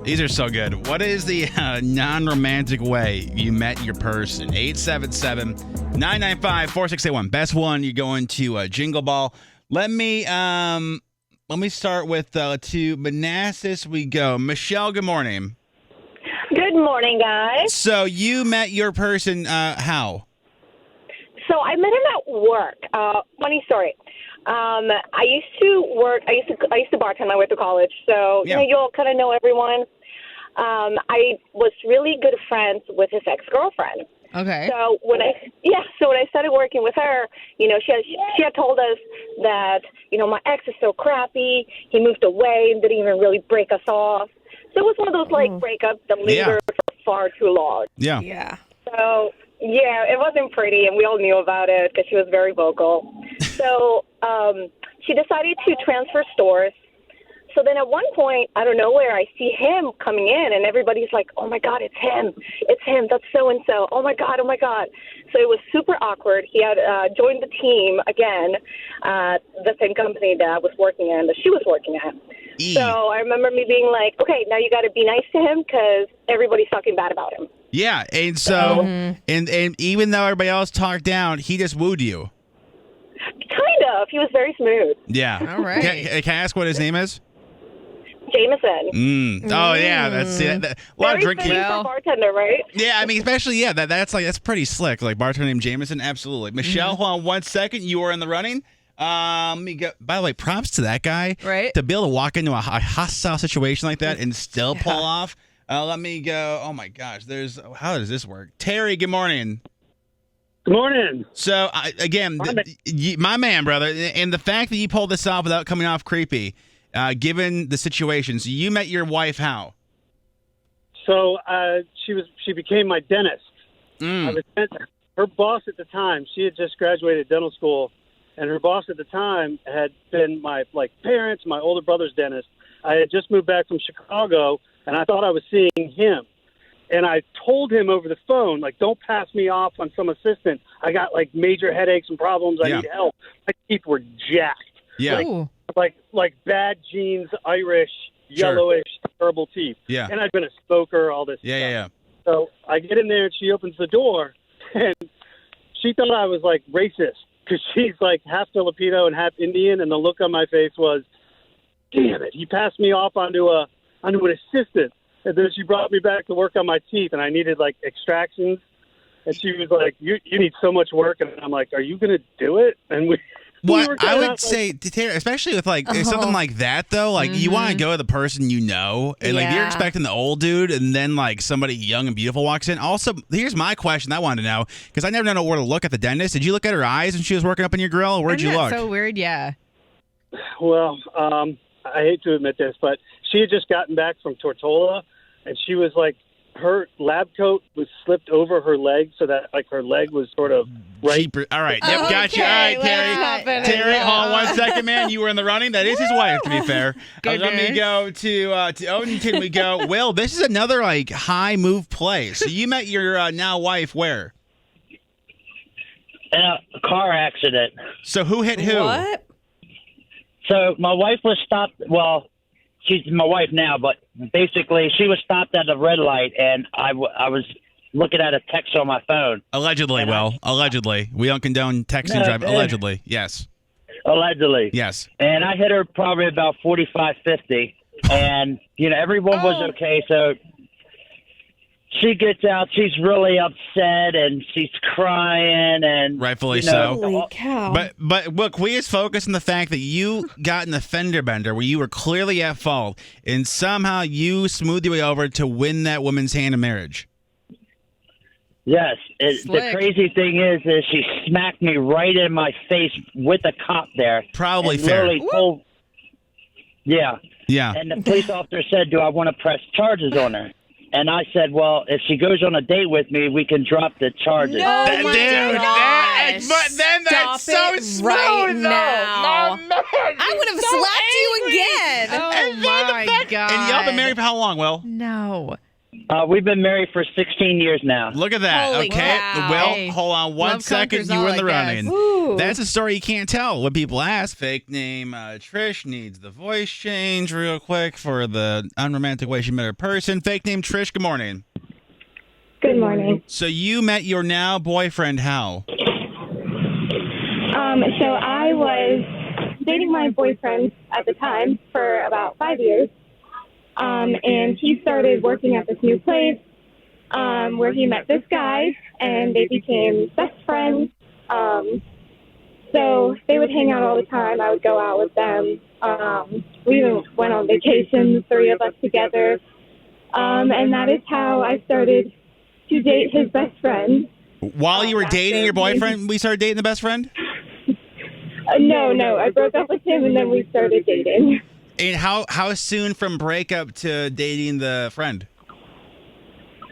These are so good. What is the non-romantic way you met your person? 877-995-4681. Best one, you're going to Jingle Ball. Let me start with to Manassas we go. Michelle, good morning. Good morning, guys. So you met your person how? So I met him at work. Funny story. I used to bartend. I went to college, so you all kind of know everyone. I was really good friends with his ex-girlfriend. Okay. So when I started working with her, she had told us that my ex is so crappy. He moved away and didn't even really break us off. So it was one of those breakups that lingered for far too long. Yeah. Yeah. So it wasn't pretty, and we all knew about it because she was very vocal. So she decided to transfer stores. So then at one point, out of nowhere, I see him coming in, and everybody's like, oh, my God, it's him. It's him. That's so-and-so. Oh, my God. Oh, my God. So it was super awkward. He had joined the team again, the same company that I was working at, that she was working at. So I remember me being like, okay, now you got to be nice to him because everybody's talking bad about him. Yeah, and so, and even though everybody else talked down, he just wooed you. Kind of. He was very smooth. Yeah. All right. Can I ask what his name is? Jameson. Oh yeah, that's it. A lot of drinking. Very for bartender, right? Yeah, I mean, especially that's pretty slick. Like bartender named Jameson, absolutely. Michelle, hold on 1 second. You are in the running. Let me go. By the way, props to that guy. Right. To be able to walk into a hostile situation like that and still pull off. Let me go. Oh my gosh, how does this work? Terry, good morning. Good morning. So my man, brother, and the fact that you pulled this off without coming off creepy. Given the situation, so you met your wife how? So she became my dentist. Her boss at the time, she had just graduated dental school, and her boss at the time had been my parents, my older brother's dentist. I had just moved back from Chicago, and I thought I was seeing him. And I told him over the phone, don't pass me off on some assistant. I got major headaches and problems. I need help. My teeth were jacked. Yeah. Like bad genes, Irish, yellowish, terrible teeth. Yeah. And I've been a smoker, all this stuff. Yeah. So I get in there and she opens the door, and she thought I was racist because she's half Filipino and half Indian, and the look on my face was, damn it, he passed me off onto an assistant. And then she brought me back to work on my teeth, and I needed extractions. And she was like, you need so much work. And I'm like, are you going to do it? And what I would say, especially with something like that, though, you want to go to the person you know, and you're expecting the old dude, and then somebody young and beautiful walks in. Also, here's my question I wanted to know, because I never know where to look at the dentist. Did you look at her eyes when she was working up in your grill? Or where'd you look? So weird, yeah. Well, I hate to admit this, but she had just gotten back from Tortola, and she was her lab coat was slipped over her leg, so that her leg was sort of right. Cheaper. All right, yep, got you. All right, Terry. Terry, hold on 1 second, man. You were in the running. That is his wife, to be fair. Let me go to Odenton. We go. Will, this is another high move play. So you met your now wife where? In a car accident. So who hit who? What? So my wife was stopped. Well, she's my wife now, but basically she was stopped at a red light, and I was looking at a text on my phone. Allegedly, allegedly. We don't condone texting driving. Allegedly, yes. Allegedly. Yes. And I hit her probably about 45, 50, and, everyone was okay, so she gets out. She's really upset, and she's crying, and rightfully so. Holy cow! But look, we just focus on the fact that you got in the fender bender where you were clearly at fault, and somehow you smoothed your way over to win that woman's hand in marriage. Yes. The crazy thing is she smacked me right in my face with a cop there. Probably fair. Yeah. Yeah. And the police officer said, do I want to press charges on her? And I said, well, if she goes on a date with me, we can drop the charges. No, but then that's so smooth, right though. now. No, man. I would have slapped you again. Oh, my God. And y'all been married for how long, Will? No. We've been married for 16 years now. Look at that. Holy okay. cow. Well, Hey, hold on one love second. conquers You were all, in the I guess. running. Ooh. That's a story you can't tell when people ask. Fake name. Trish needs the voice change real quick for the unromantic way she met her person. Fake name Trish, good morning. Good morning. So you met your now boyfriend how? So I was dating my boyfriend at the time for about 5 years. And he started working at this new place where he met this guy, and they became best friends. So they would hang out all the time. I would go out with them. We even went on vacation, the three of us together. And that is how I started to date his best friend. While you were dating your boyfriend, we started dating the best friend? No. I broke up with him, and then we started dating. And how soon from breakup to dating the friend?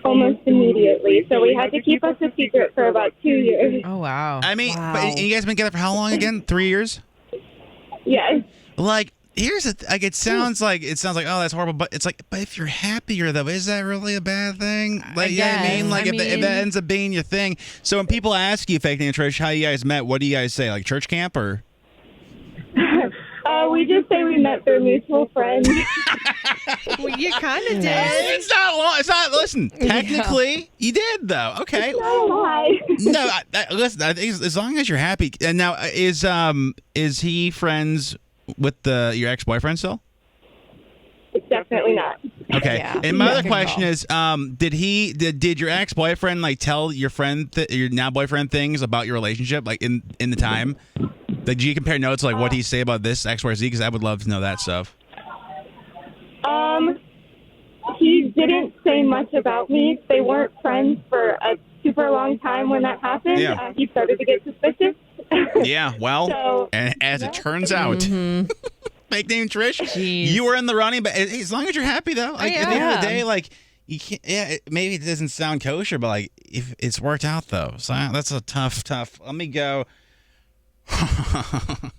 Almost immediately. So we had to keep us a secret for about 2 years. Oh, wow. I mean, Wow. but you guys been together for how long again? 3 years? Yes. Like, here's it sounds like oh, that's horrible, but it's like, but if you're happier though, is that really a bad thing? Like, you know what I mean? guess. Like, if that ends up being your thing. So when people ask you, Fake Name Trish, how you guys met, what do you guys say? Like church camp or? We just say we met through mutual friends. Well, you kind of did. It's not long. It's not. Listen, technically, you did though. Okay. No lie. No, listen. I think as long as you're happy. And now, is he friends with your ex-boyfriend still? Definitely not. Okay. Yeah. And my Yeah, other good question call. is, did your ex-boyfriend like tell your friend, your now boyfriend, things about your relationship, like in the time? Like, do you compare notes, like what he say about this X, Y, Z? Because I would love to know that stuff. He didn't say much about me. They weren't friends for a super long time when that happened. Yeah. He started to get suspicious. Yeah. Well, So, and as it turns out. Fake name Trish, Jeez. you were in the running, but as long as you're happy though, like at the end of the Yeah. day, like you can't. Yeah, maybe it doesn't sound kosher, but like if it's worked out though, so that's a tough. Let me go.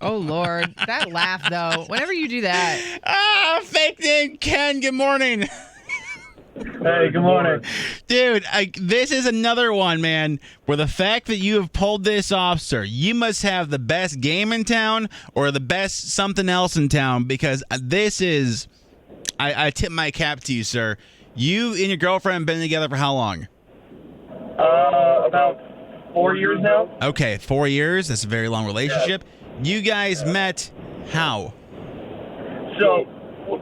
Oh, Lord. That laugh, though. Whenever you do that. Fake name Ken. Good morning, Hey, good morning. dude. This is another one, man. Where the fact that you have pulled this off, sir, you must have the best game in town or the best something else in town, because this is. I tip my cap to you, sir. You and your girlfriend been together for how long? About 4 years now. Okay, 4 years. That's a very long relationship. You guys met how? So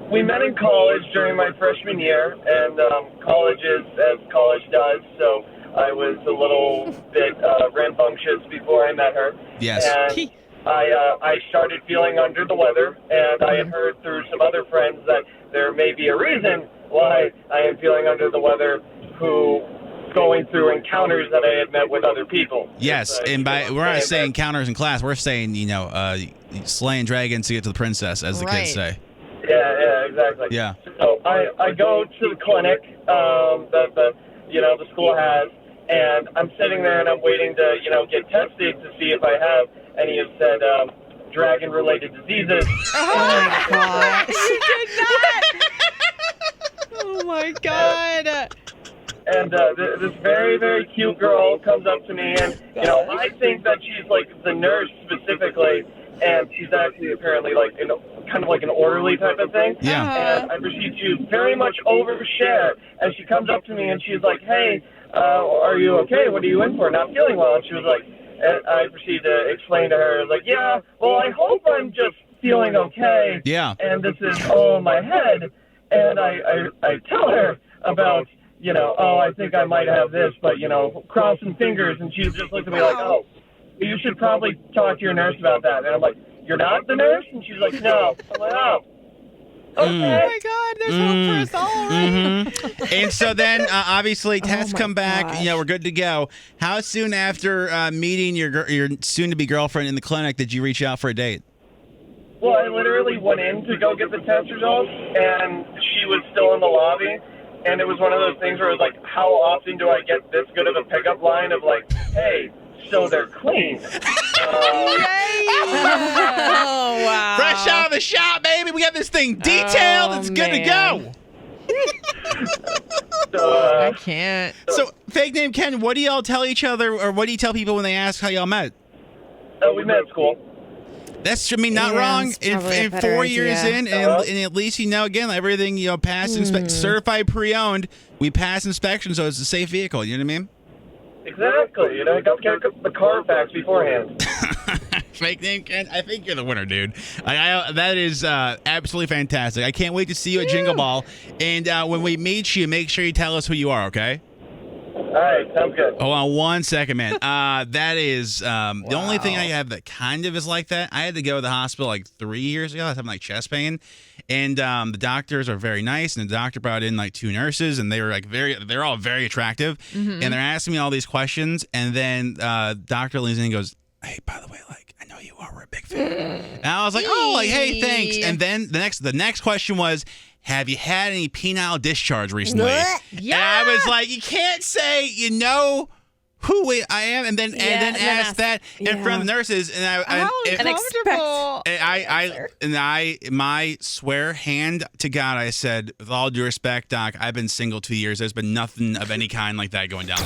we met in college during my freshman year, and college is as college does. So I was a little bit rambunctious before I met her. Yes. And I started feeling under the weather, and I had heard through some other friends that there may be a reason why I am feeling under the weather, who going through encounters that I had met with other people. Yes, and we're not saying encounters in class. We're saying, slaying dragons to get to the princess, as the kids say. Yeah, exactly. Yeah. So I go to the clinic that the school has, and I'm sitting there and I'm waiting to get tested to see if I have any of said dragon-related diseases. Oh, my God. You did not. Oh, my God. And this very, very cute girl comes up to me, and I think that she's like the nurse specifically, and she's actually apparently like kind of like an orderly type of thing. Yeah. And I proceed to very much overshare, and she comes up to me and she's like, "Hey, are you okay? What are you in for? Not feeling well?" And she was like, and I proceed to explain to her, like, "Yeah, well, I hope I'm just feeling okay." Yeah. And this is all in my head, and I tell her about. I think I might have this, but, crossing fingers. And she just looked at me like, "Oh, you should probably talk to your nurse about that." And I'm like, "You're not the nurse?" And she's like, "No." I'm like, "Oh, okay." Oh, my God. There's hope for us all, right? And so then, obviously, tests my come back. gosh. We're good to go. How soon after meeting your soon-to-be girlfriend in the clinic did you reach out for a date? Well, I literally went in to go get the test results, and she was still in the lobby. And it was one of those things where it was like, how often do I get this good of a pickup line of like, "Hey, so they're clean." Oh, wow. Fresh out of the shop, baby. We got this thing detailed. Oh, It's good to man. go. I can't. So, fake name Ken, what do y'all tell each other, or what do you tell people when they ask how y'all met? We met at school. That's, not Yeah, wrong. it's probably a In better 4 years idea. in, and at least again, everything, passed certified pre-owned. We pass inspection, so it's a safe vehicle. You know what I mean? Exactly. Don't get the Carfax beforehand. Fake name Ken, I think you're the winner, dude. That is absolutely fantastic. I can't wait to see you at Jingle Ball. And when we meet you, make sure you tell us who you are, okay? All right, sounds good. Hold on 1 second, man. That is the only thing I have that kind of is like that. I had to go to the hospital like 3 years ago. I was having like chest pain, and the doctors are very nice. And the doctor brought in like 2 nurses, and they were like they're all very attractive, and they're asking me all these questions. And then Doctor leans in and goes, "Hey, by the way, like I know you are. We're a big fan." And I was like, "Oh, like hey, thanks." And then the next question was, have you had any penile discharge recently? Yeah. And I was like, you can't say you know who I am, and then ask that in front of the nurses. And How uncomfortable. my swear hand to God, I said, with all due respect, Doc, I've been single 2 years. There's been nothing of any kind like that going down.